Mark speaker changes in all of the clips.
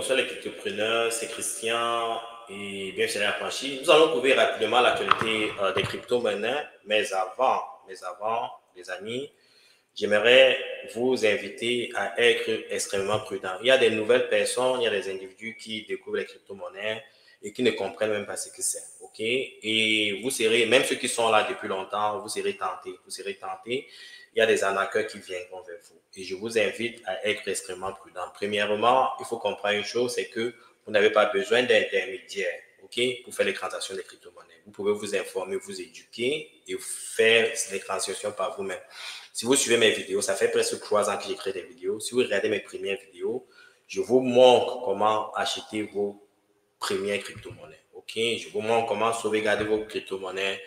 Speaker 1: bonsoir les cryptopreneurs, c'est Christian et bienvenue sur l'Affranchi. Nous allons couvrir rapidement l'actualité des crypto-monnaies, mais avant, les amis, j'aimerais vous inviter à être extrêmement prudent. Il y a des nouvelles personnes, il y a des individus qui découvrent les crypto-monnaies et qui ne comprennent même pas ce que c'est, ok? Et vous serez, même ceux qui sont là depuis longtemps, vous serez tentés. Il y a des arnaqueurs qui viendront vers vous. Et je vous invite à être extrêmement prudent. Premièrement, il faut comprendre une chose, c'est que vous n'avez pas besoin d'intermédiaires, ok, pour faire les transactions des crypto-monnaies. Vous pouvez vous informer, vous éduquer et faire les transactions par vous-même. Si vous suivez mes vidéos, ça fait presque 3 ans que j'écris des vidéos. Si vous regardez mes premières vidéos, je vous montre comment acheter vos premières crypto-monnaies, ok? Je vous montre comment sauvegarder vos crypto-monnaies.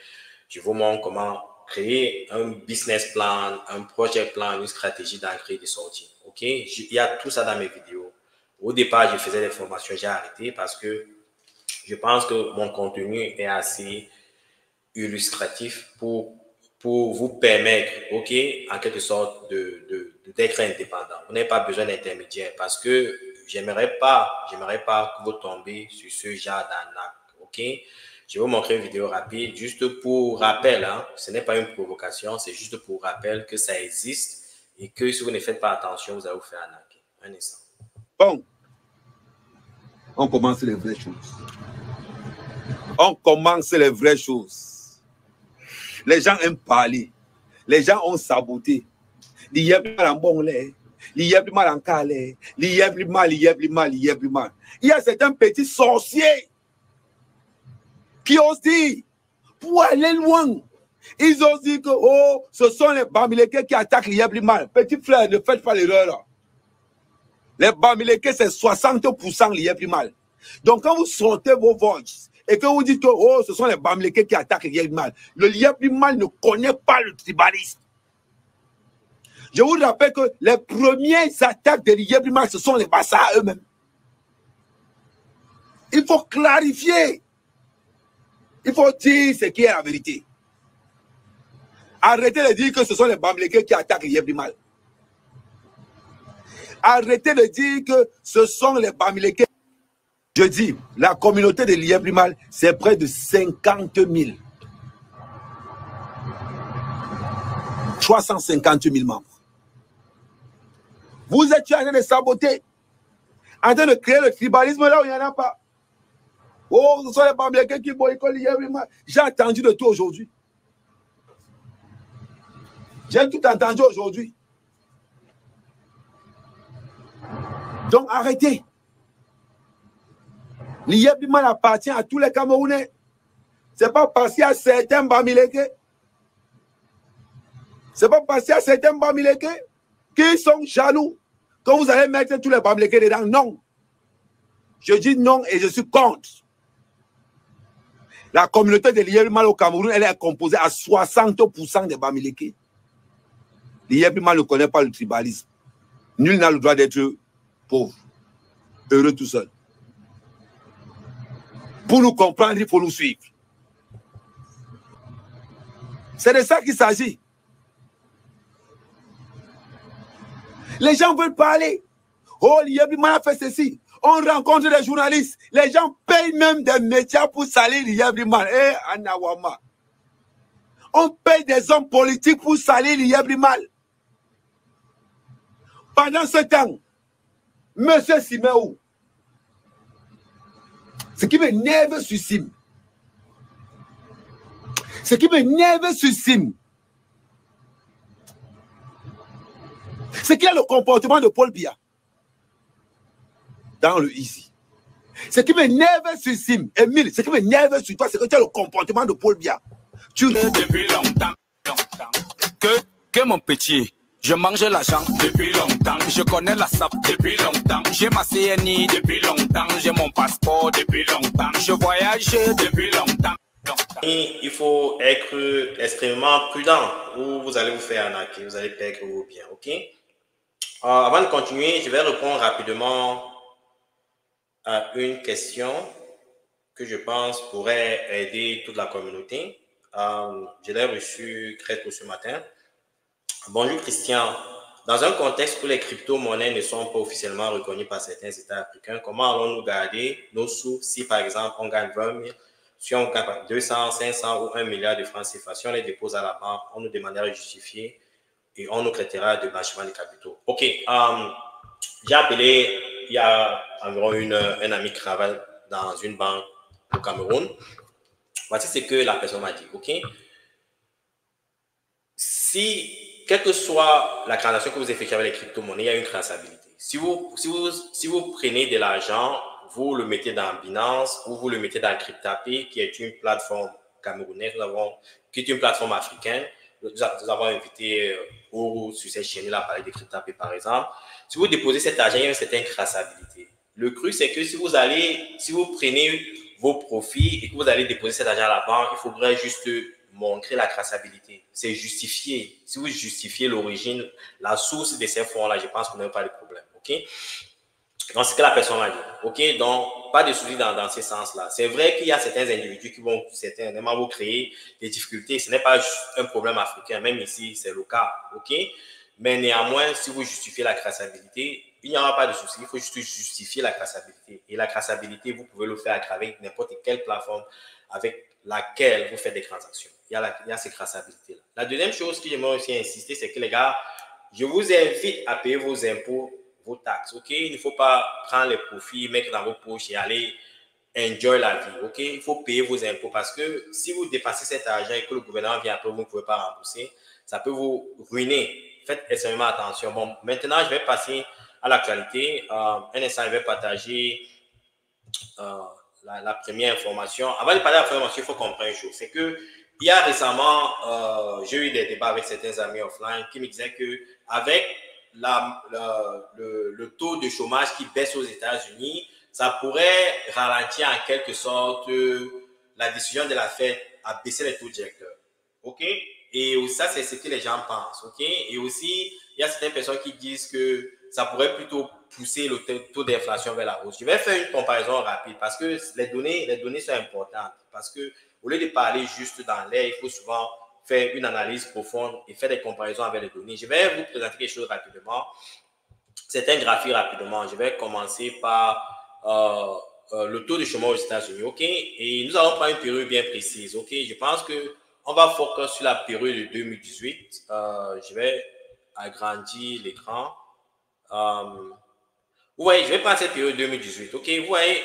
Speaker 1: Je vous montre comment créer un business plan, un projet plan, une stratégie d'entrée et de sortie. OK? Il y a tout ça dans mes vidéos. Au départ, je faisais des formations, j'ai arrêté parce que je pense que mon contenu est assez illustratif pour vous permettre, OK, en quelque sorte, d'être indépendant. Vous n'avez pas besoin d'intermédiaire parce que j'aimerais pas que vous tombiez sur ce genre d'arnaque, OK? Je vais vous montrer une vidéo rapide, juste pour rappel, hein. Ce n'est pas une provocation, c'est juste pour rappel que ça existe et que si vous ne faites pas attention, vous allez vous faire arnaquer. Un instant.
Speaker 2: Bon, on commence les vraies choses. On commence les vraies choses. Les gens aiment parler. Les gens ont saboté. Il y a plus mal en bon lait. Il y a plus mal en calais. Il y a plus mal. Il y a certains petits sorciers qui osent dire, pour aller loin, ils osent dire que oh, ce sont les Bamileke qui attaquent l'Iyablimal. Petit frère, ne faites pas l'erreur là. Les Bamileke, c'est 60% l'Iyablimal. Donc quand vous sortez vos voices et que vous dites que oh, ce sont les Bamileke qui attaquent l'Iyablimal, le Iyablimal ne connaît pas le tribalisme. Je vous rappelle que les premières attaques de l'Iyablimal, ce sont les Bassa eux-mêmes. Il faut clarifier. Il faut dire ce qui est la vérité. Arrêtez de dire que ce sont les Bamileke qui attaquent l'Iyablimal. Arrêtez de dire que ce sont les Bamileke. Je dis, la communauté de l'Iyablimal, c'est près de 50 000. 350 000 membres. Vous êtes en train de saboter, en train de créer le tribalisme là où il n'y en a pas. Oh, ce sont les Bamileke qui boycottent l'Iyablimal. J'ai entendu de tout aujourd'hui. J'ai tout entendu aujourd'hui. Donc arrêtez. L'Iyablimal appartient à tous les Camerounais. Ce n'est pas parce qu'il y a certains Bamileke. Ce n'est pas parce qu'il y a certains Bamileke qui sont jaloux que vous allez mettre tous les Bamileke dedans. Non. Je dis non et je suis contre. La communauté de l'Iyablimal au Cameroun, elle est composée à 60% des Bamileke. L'Iyablimal ne connaît pas le tribalisme. Nul n'a le droit d'être pauvre, heureux tout seul. Pour nous comprendre, il faut nous suivre. C'est de ça qu'il s'agit. Les gens veulent parler. Oh, l'Iyablimal a fait ceci. On rencontre des journalistes. Les gens payent même des médias pour salir l'Iyablimal. Eh, Anawama. On paye des hommes politiques pour salir l'Iyablimal. Pendant ce temps, M. Simeou, ce qui m'énerve sur Sim, c'est qu'il a le comportement de Paul Biya dans le Easy. Ce qui m'énerve sur Sim, Emile, ce qui m'énerve sur toi, c'est que tu as le comportement de Paul Biya.
Speaker 3: Depuis longtemps, que mon petit, je mange l'argent depuis longtemps, je connais la SAP depuis longtemps, j'ai ma CNI depuis longtemps, j'ai mon passeport depuis longtemps, je voyage depuis longtemps.
Speaker 1: Et il faut être extrêmement prudent ou vous allez vous faire arnaquer, vous allez perdre vos biens, ok? Avant de continuer, je vais répondre rapidement à une question que je pense pourrait aider toute la communauté. Je l'ai reçu très tôt ce matin. Bonjour Christian, dans un contexte où les crypto-monnaies ne sont pas officiellement reconnues par certains États africains, comment allons-nous garder nos sous si, par exemple, on gagne 20 000, si on gagne 200, 500 ou 1 milliard de francs CFA, si on les dépose à la banque, on nous demandera de justifier et on nous traitera de blanchiment de capitaux. OK. J'ai appelé il y a environ un ami qui travaille dans une banque au Cameroun. Voici ce que la personne m'a dit. OK. Si quelle que soit la transaction que vous effectuez avec les crypto-monnaies, il y a une traçabilité. Si vous prenez de l'argent, vous le mettez dans Binance ou vous le mettez dans Cryptapay, qui est une plateforme camerounaise, qui est une plateforme africaine. Nous avons invité Ouro sur cette chaîne-là à parler de Cryptapay, par exemple. Si vous déposez cet argent, il y a une certaine traçabilité. Le truc, c'est que si vous prenez vos profits et que vous allez déposer cet argent à la banque, il faudrait juste montrer la traçabilité. C'est justifié. Si vous justifiez l'origine, la source de ces fonds-là, je pense qu'on n'a pas de problème. OK? Donc, c'est ce que la personne m'a dit. OK? Donc, pas de souci dans ce sens-là. C'est vrai qu'il y a certains individus qui vont certainement vous créer des difficultés. Ce n'est pas juste un problème africain. Même ici, c'est le cas. OK? Mais néanmoins, si vous justifiez la traçabilité, il n'y aura pas de souci. Il faut juste justifier la traçabilité. Et la traçabilité, vous pouvez le faire à travers n'importe quelle plateforme avec laquelle vous faites des transactions. Il y a ces traçabilités-là. La deuxième chose que j'aimerais aussi insister, c'est que les gars, je vous invite à payer vos impôts, vos taxes. OK? Il ne faut pas prendre les profits, mettre dans vos poches et aller enjoy la vie. OK? Il faut payer vos impôts parce que si vous dépassez cet argent et que le gouvernement vient après, vous ne pouvez pas rembourser, ça peut vous ruiner. Faites extrêmement attention. Bon, maintenant, je vais passer à l'actualité. Un instant, je vais partager la première information. Avant de parler de la première information, il faut comprendre une chose. C'est que il y a récemment, j'ai eu des débats avec certains amis offline qui me disaient qu'avec le taux de chômage qui baisse aux États-Unis, ça pourrait ralentir en quelque sorte la décision de la Fed à baisser les taux directeurs. OK? Et ça, c'est ce que les gens pensent. OK? Et aussi, il y a certaines personnes qui disent que ça pourrait plutôt pousser le taux d'inflation vers la hausse. Je vais faire une comparaison rapide parce que les données sont importantes. Parce que au lieu de parler juste dans l'air, il faut souvent faire une analyse profonde et faire des comparaisons avec les données. Je vais vous présenter quelque chose rapidement. C'est un graphique rapidement. Je vais commencer par le taux de chômage aux États-Unis. OK? Et nous allons prendre une période bien précise. OK? Je pense qu'on va focus sur la période de 2018. Je vais agrandir l'écran. Vous voyez, je vais prendre cette période 2018. OK? Vous voyez,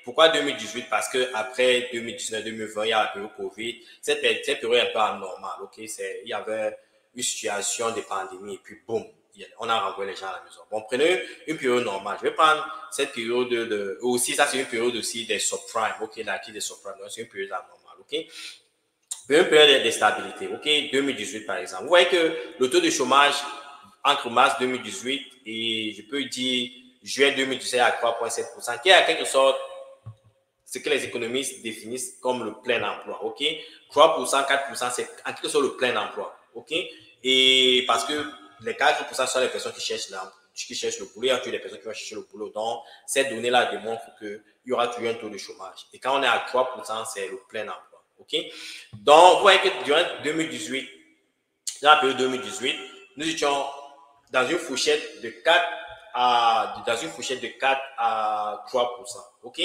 Speaker 1: pourquoi 2018? Parce qu'après 2019-2020, il y a la période COVID. Cette période est un peu anormale. OK? Il y avait une situation de pandémie et puis boum, on a renvoyé les gens à la maison. Bon, prenez une période normale. Je vais prendre cette période aussi, ça c'est une période aussi des subprimes. OK? La crise des subprimes. Donc, c'est une période anormale. OK? Une période de stabilité. OK? 2018 par exemple. Vous voyez que le taux de chômage entre mars 2018 et je peux dire juin 2017 à 3,7%, qui est à quelque sorte ce que les économistes définissent comme le plein emploi. OK? 3%, 4%, c'est en quelque sorte le plein emploi. OK? Et parce que les 4% sont les personnes qui cherchent le boulot, il y a toujours des personnes qui vont chercher le boulot. Donc, cette donnée-là démontre qu'il y aura toujours un taux de chômage. Et quand on est à 3%, c'est le plein emploi. OK? Donc, vous voyez que durant 2018, dans la période 2018, nous étions dans une fourchette de 4 à 3%. OK?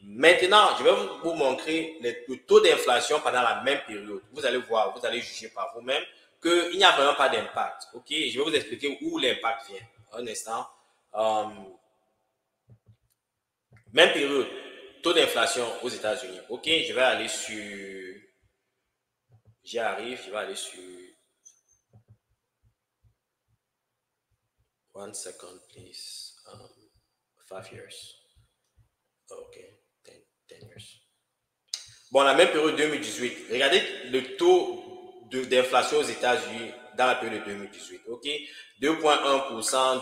Speaker 1: Maintenant, je vais vous montrer le taux d'inflation pendant la même période. Vous allez voir, vous allez juger par vous-même qu'il n'y a vraiment pas d'impact. OK? Je vais vous expliquer où l'impact vient. Un instant. Même période, taux d'inflation aux États-Unis. OK? Je vais aller sur... J'y arrive, je vais aller sur... 1 second, please. 5 years. OK. 10 years. Bon, la même période 2018. Regardez le taux d'inflation aux États-Unis dans la période de 2018. OK? 2,1%,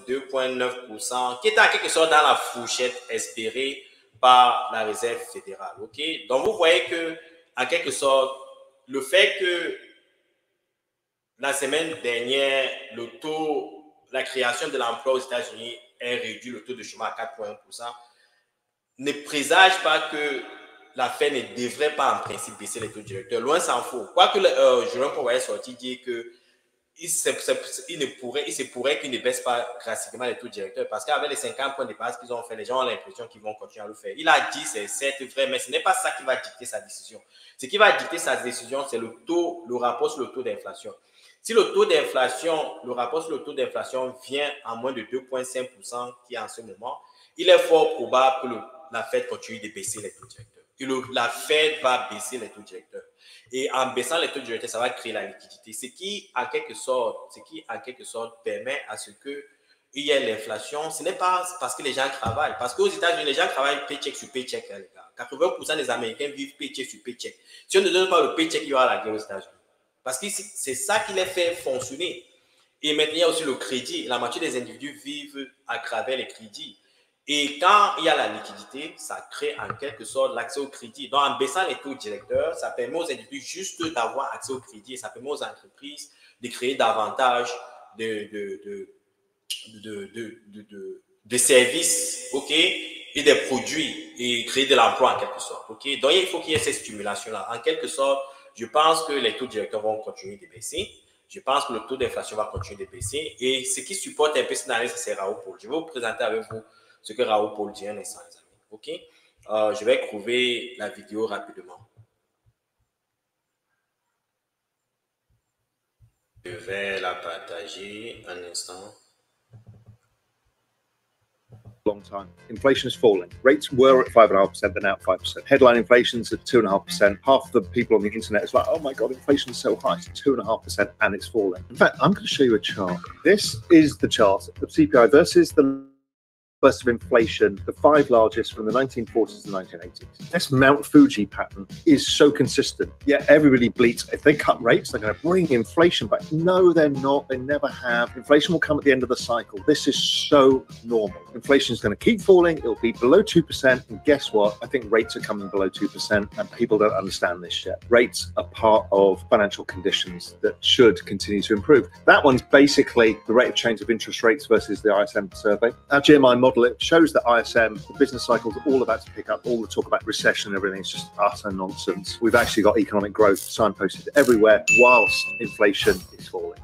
Speaker 1: 2,9%, qui est en quelque sorte dans la fourchette espérée par la Réserve fédérale. OK? Donc, vous voyez que, en quelque sorte, le fait que la semaine dernière, la création de l'emploi aux États-Unis ait réduit le taux de chômage à 4,1%, ne présage pas que la Fed ne devrait pas en principe baisser les taux directeurs. Loin s'en faut. Quoique Jérôme Powell est sorti dire que il se pourrait qu'ils ne baissent pas drastiquement les taux directeurs parce qu'avec les 50 points de base qu'ils ont fait, les gens ont l'impression qu'ils vont continuer à le faire. Il a dit, c'est certes vrai, mais ce n'est pas ça qui va dicter sa décision. Ce qui va dicter sa décision, c'est le rapport sur le taux d'inflation. Si le taux d'inflation, le rapport sur le taux d'inflation vient à moins de 2,5% qui est en ce moment, il est fort probable que la Fed continue de baisser les taux directeurs. La Fed va baisser les taux directeurs. Et en baissant les taux directeurs, ça va créer la liquidité, ce qui, en quelque sorte, permet à ce qu'il y ait l'inflation. Ce n'est pas parce que les gens travaillent. Parce qu'aux États-Unis, les gens travaillent paycheck sur paycheck, les gars. 80% des Américains vivent paycheck sur paycheck. Si on ne donne pas le paycheck, il y aura la guerre aux États-Unis. Parce que c'est ça qui les fait fonctionner. Et maintenant, il y a aussi le crédit. La moitié des individus vivent à travers les crédits. Et quand il y a la liquidité, ça crée en quelque sorte l'accès au crédit. Donc, en baissant les taux directeurs, ça permet aux individus juste d'avoir accès au crédit et ça permet aux entreprises de créer davantage de services, ok, et des produits et créer de l'emploi en quelque sorte, ok. Donc, il faut qu'il y ait cette stimulation-là. En quelque sorte, je pense que les taux directeurs vont continuer de baisser. Je pense que le taux d'inflation va continuer de baisser. Et ce qui supporte un peu cette analyse, c'est Raoul Pol. Je vais vous présenter avec vous ce que Raoul Pol dit un instant, les amis. OK? Je vais trouver la vidéo rapidement. Je vais la partager un instant.
Speaker 4: Long time. Inflation is falling. Rates were at 5.5%, they're now at 5%. Headline inflation's at 2.5%. Half the people on the internet is like, oh my God, inflation's so high. It's 2.5% and it's falling. In fact, I'm going to show you a chart. This is the chart of CPI versus the burst of inflation, the five largest from the 1940s to the 1980s. This Mount Fuji pattern is so consistent. Yet everybody bleats. If they cut rates, they're going to bring inflation back. No, they're not. They never have. Inflation will come at the end of the cycle. This is so normal. Inflation is going to keep falling. It'll be below 2%. And guess what? I think rates are coming below 2%. And people don't understand this yet. Rates are part of financial conditions that should continue to improve. That one's basically the rate of change of interest rates versus the ISM survey. Our GMI model, it shows that ISM, the business cycle, is all about to pick up. All the talk about recession and everything is just utter nonsense. We've actually got economic growth signposted everywhere whilst inflation is falling.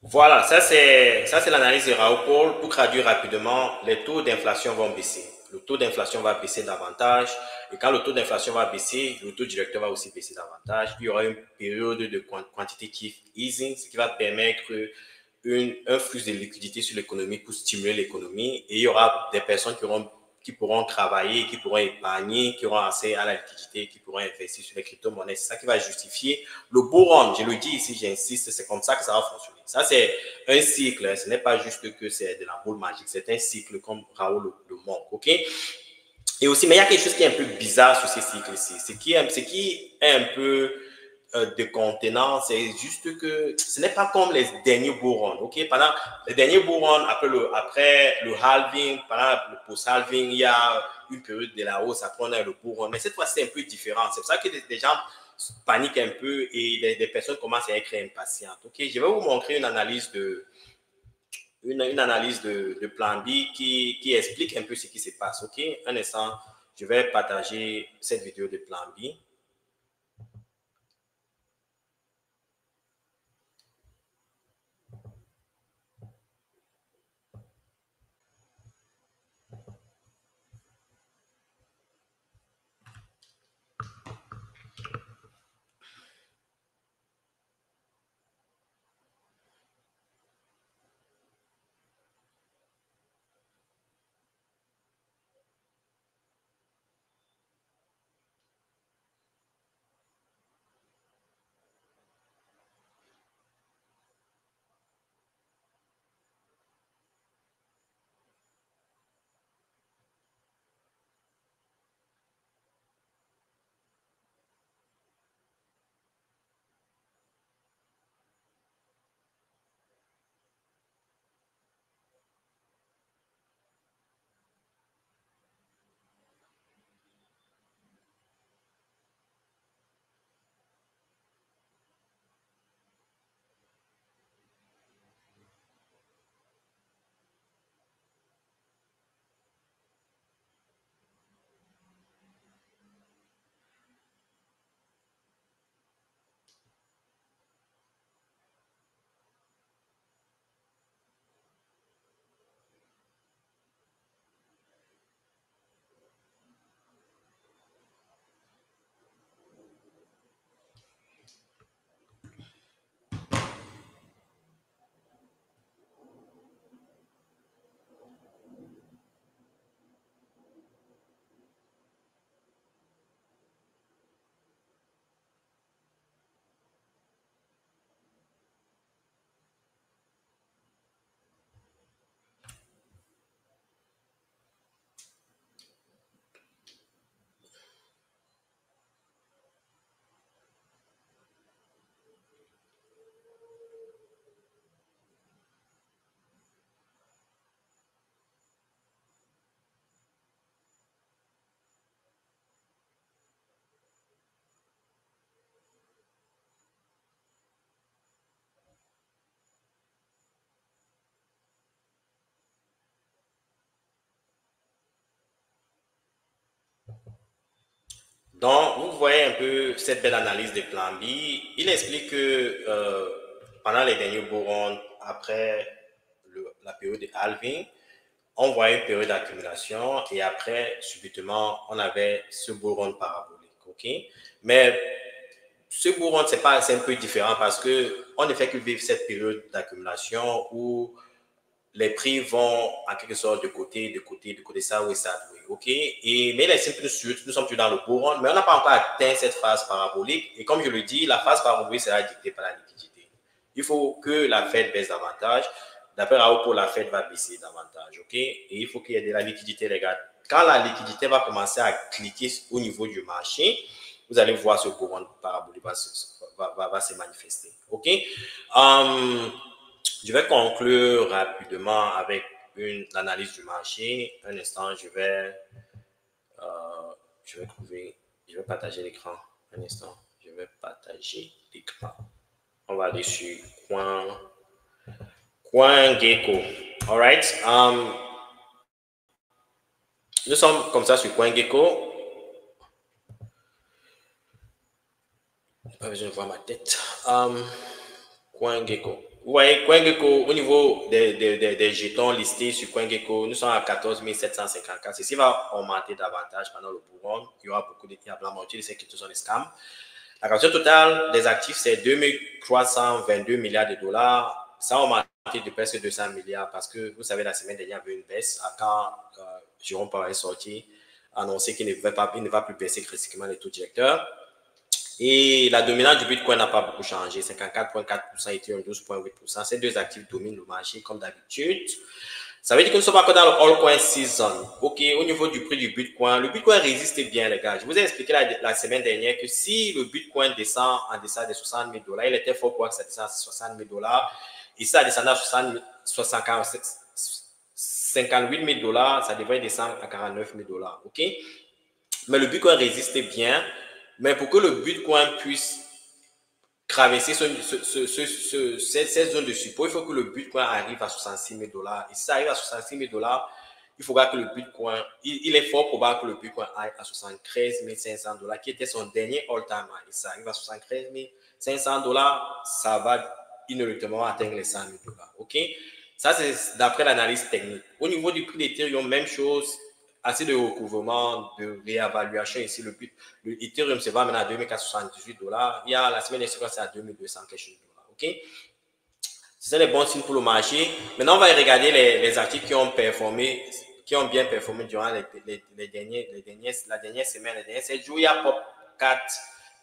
Speaker 1: Voilà, ça c'est l'analyse de Raoul Pol. Pour traduire rapidement, les taux d'inflation vont baisser. Le taux d'inflation va baisser davantage. Et quand le taux d'inflation va baisser, le taux directeur va aussi baisser davantage. Il y aura une période de quantitative easing, ce qui va permettre un flux de liquidité sur l'économie pour stimuler l'économie. Et il y aura des personnes qui pourront travailler, qui pourront épargner, qui auront accès à la liquidité, qui pourront investir sur les crypto-monnaies. C'est ça qui va justifier le bull run. Je le dis ici, j'insiste, c'est comme ça que ça va fonctionner. Ça, c'est un cycle. Ce n'est pas juste que c'est de la boule magique. C'est un cycle comme Raoul le montre. OK? Et aussi, mais il y a quelque chose qui est un peu bizarre sur ces cycles-ci. Ce qui est un peu décontenant, c'est juste que ce n'est pas comme les derniers bull runs, ok? Pendant les derniers bull runs, après le halving, pendant le post-halving, il y a une période de la hausse, après on a le bull run, mais cette fois c'est un peu différent. C'est pour ça que des gens paniquent un peu et des personnes commencent à être impatientes, ok? Je vais vous montrer une analyse de plan B qui explique un peu ce qui se passe, ok? Un instant, je vais partager cette vidéo de plan B. Donc, vous voyez un peu cette belle analyse des plans B. Il explique que pendant les derniers bull runs, après la période de halving, on voyait une période d'accumulation et après, subitement, on avait ce bull run parabolique. OK? Mais ce bull run, c'est un peu différent parce qu'on ne fait que vivre cette période d'accumulation où les prix vont en quelque sorte de côté, ça ou ça. OK? Mais les simples suites, nous sommes plus dans le bull run, mais on n'a pas encore atteint cette phase parabolique. Et comme je le dis, la phase parabolique sera dictée par la liquidité. Il faut que la Fed baisse davantage. D'après Raoult, la Fed va baisser davantage. OK? Et il faut qu'il y ait de la liquidité, les gars. Quand la liquidité va commencer à cliquer au niveau du marché, vous allez voir ce bull run parabolique va se manifester. OK? Je vais conclure rapidement avec une analyse du marché. Un instant, je vais partager l'écran. Un instant, je vais partager l'écran. On va aller sur CoinGecko. All right. Nous sommes comme ça sur CoinGecko. Pas besoin de voir ma tête. CoinGecko. Vous voyez, CoinGecko, au niveau des jetons listés sur CoinGecko, nous sommes à 14 754. Ceci va augmenter davantage pendant le bull run. Il y aura beaucoup de la moitié de ces cryptos sont des scams. La capacité totale des actifs, c'est 2322 milliards de dollars. Ça a augmenté de presque 200 milliards parce que, vous savez, la semaine dernière, il y avait une baisse. Quand Jérôme Powell est sorti, annoncé qu'il ne va plus baisser critiquement les taux directeurs. Et la dominance du Bitcoin n'a pas beaucoup changé. 54,4%, Ethereum 12,8%. Ces deux actifs dominent le marché comme d'habitude. Ça veut dire que nous sommes encore dans le altcoin season. OK, au niveau du prix du Bitcoin, le Bitcoin résiste bien, les gars. Je vous ai expliqué la semaine dernière que si le Bitcoin descend en deçà des 60 000 $, il était fort pour que ça descende à 60 000 $. Et ça descend à 58 000 $, ça devrait descendre à 49 000 $. OK? Mais le Bitcoin résiste bien. Mais pour que le Bitcoin puisse traverser cette zone de support, il faut que le Bitcoin arrive à 66 000 $. Et si ça arrive à 66 000 $, il faudra que le Bitcoin, il est fort probable que le Bitcoin aille à 73 500 $, qui était son dernier all-time high. Et ça arrive à 73 500 $, ça va inéluctablement atteindre les 100 000 $. OK? Ça, c'est d'après l'analyse technique. Au niveau du prix d'Ethereum, même chose. Assez de recouvrement, de réévaluation ici. Le Ethereum se vend maintenant à 2478 $. Il y a la semaine dernière, c'est à 2200 quelque chose de $. OK? C'est les bons signes pour le marché. Maintenant, on va regarder les actifs qui ont bien performé durant la dernière semaine, les derniers 7 jours. Il y a Pop4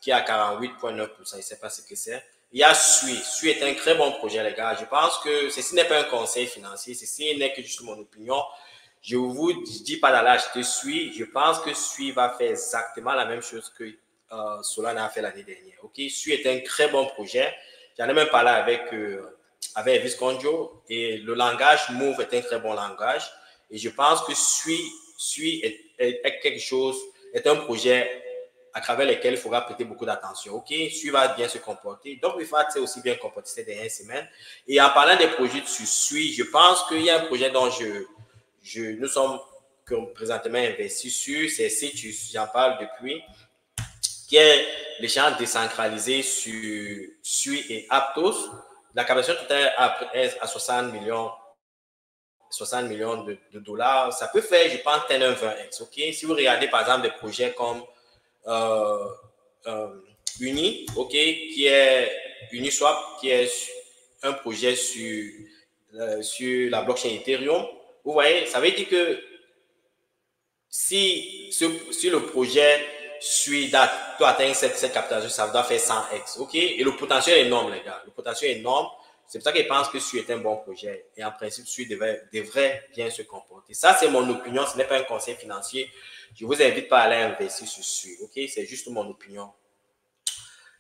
Speaker 1: qui est à 48,9%. Je ne sais pas ce que c'est. Il y a Sui. Sui est un très bon projet, les gars. Je pense que ceci n'est pas un conseil financier. Ceci n'est que juste mon opinion. Je ne vous dis pas d'aller acheter Sui. Je pense que Sui va faire exactement la même chose que Solana a fait l'année dernière. OK? Sui est un très bon projet. J'en ai même parlé avec Elvis Conjo et le langage Move est un très bon langage. Et je pense que Sui est quelque chose, est un projet à travers lequel il faudra prêter beaucoup d'attention. OK? Sui va bien se comporter. Donc, il va aussi bien comporter ces dernières semaines. Et en parlant des projets sur Sui, je pense qu'il y a un projet dont nous sommes présentement investis sur, c'est Cetus, j'en parle depuis, qui est l'échange décentralisé sur Sui et Aptos. La capacité totale est à 60 millions de dollars. Ça peut faire, je pense, 10-20x. OK? Si vous regardez, par exemple, des projets comme Uni, OK, qui est Uniswap, qui est un projet sur la blockchain Ethereum. Vous voyez, ça veut dire que si le projet doit atteindre cette capitalisation, ça doit faire 100x. OK? Et le potentiel est énorme, les gars. Le potentiel est énorme. C'est pour ça qu'ils pensent que Sui est un bon projet. Et en principe, Sui devrait bien se comporter. Ça, c'est mon opinion. Ce n'est pas un conseil financier. Je ne vous invite pas à aller investir sur Sui. OK? C'est juste mon opinion.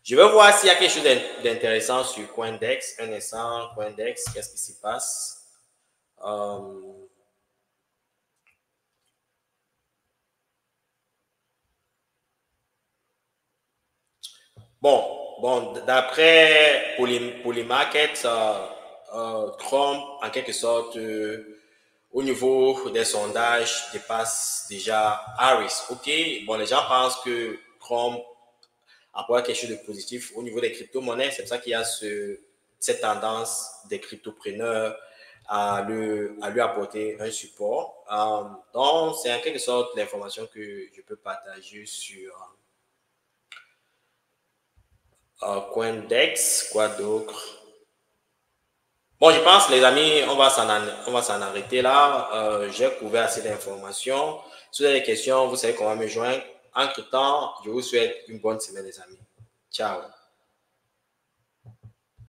Speaker 1: Je vais voir s'il y a quelque chose d'intéressant sur Coindex. Un instant, Coindex, qu'est-ce qui s'y passe? Bon, d'après Polymarket, Trump, en quelque sorte, au niveau des sondages, dépasse déjà Harris. OK? Bon, les gens pensent que comme avoir quelque chose de positif au niveau des crypto-monnaies. C'est pour ça qu'il y a cette tendance des cryptopreneurs à lui apporter un support. Donc, c'est en quelque sorte l'information que je peux partager sur Coindex. Quoi d'autre? Bon, je pense, les amis, on va s'en arrêter là. J'ai couvert assez d'informations. Si vous avez des questions, vous savez comment me joindre. Entre-temps, je vous souhaite une bonne semaine, les amis. Ciao.